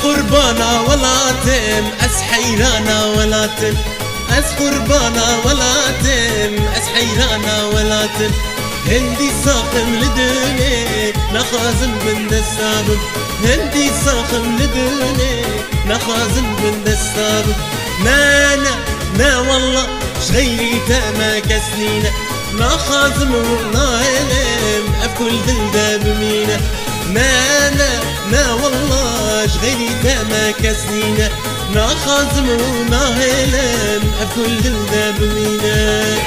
قربانا ولاتم أس حيرانا ولاتم أس قربانا ولاتم أس حيرانا ولاتم هندي ساقم لدوني نخازن من دستابم هندي ساقم لدوني نخازن من دستابم نا والله شغيري تاما كسنينة نخازم وناهلم أفكل دلدا بمينة نا والله شغيري تاما كسنينة نخازم وناهلم أفكل دلدا بمينة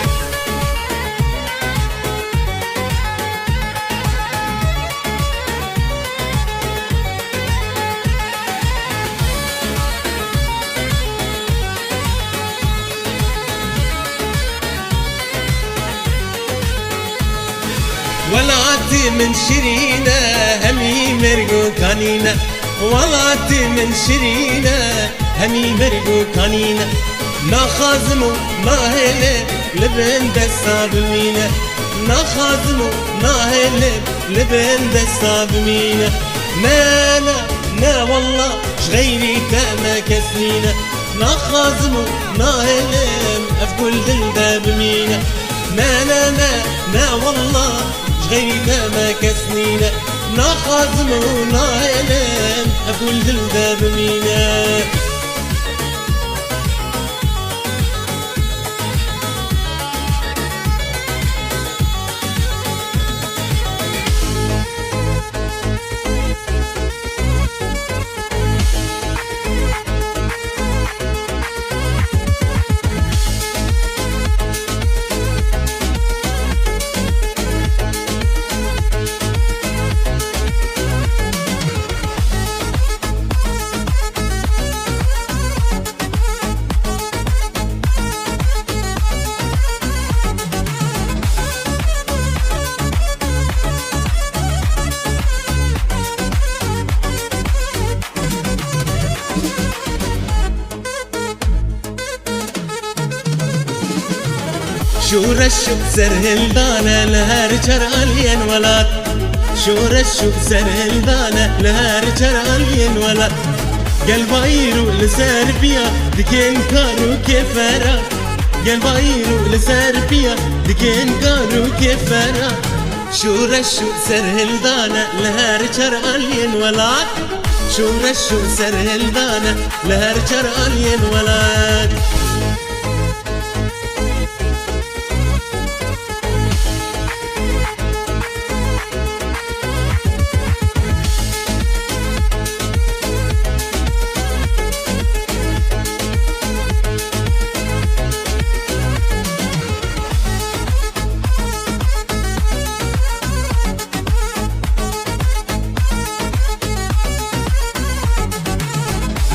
ولاتي من شرينا همي مرقو كانينا ولاتي من شرينا همي مرقو كانينا نخازمو ناهلم لبن دستاب مينا نخازمو ناهلم لبن دستاب مينا نا والله شغيري تاما كسنينا نخازمو ناهلم أفكل دلدا بمينا نا والله شغيري تاما كسنينا نخازمو ناهلم أفكل دلدا بمينا شور الشوق سرهل دانا لهار جرالين ولات شور الشوق سرهل دانا لهار جرالين ولات قلبايرو لسربيا دكين كارو كفرا قلبايرو لسربيا دكين كارو كفرا شور الشوق سرهل دانا لهار جرالين ولات شور الشوق سرهل دانا لهار جرالين ولات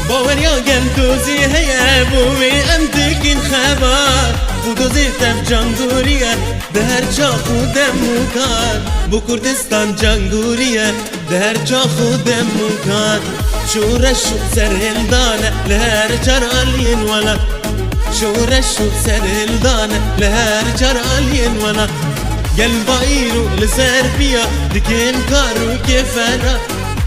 باوريا قلتوزي هيا بوي أمدكين خبر بودوزي تف جانگوريا دهر چاخو دموكار بو كردستان جانگوريا دهر چاخو دموكار شورشو سرهل دانا لهر جرالين ولا شورشو سرهل دانا لهر جرالين ولا قلبايرو لسربيا دكين كارو كفرا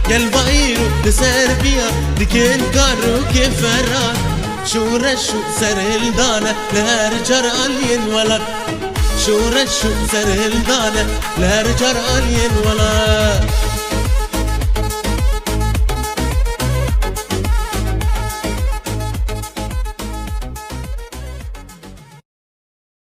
قلبايرو لسربيا دكين كارو كفرا شورشو سرهل دانا لهر جرالين ولا شورشو سرهل دانا لهر جرالين ولا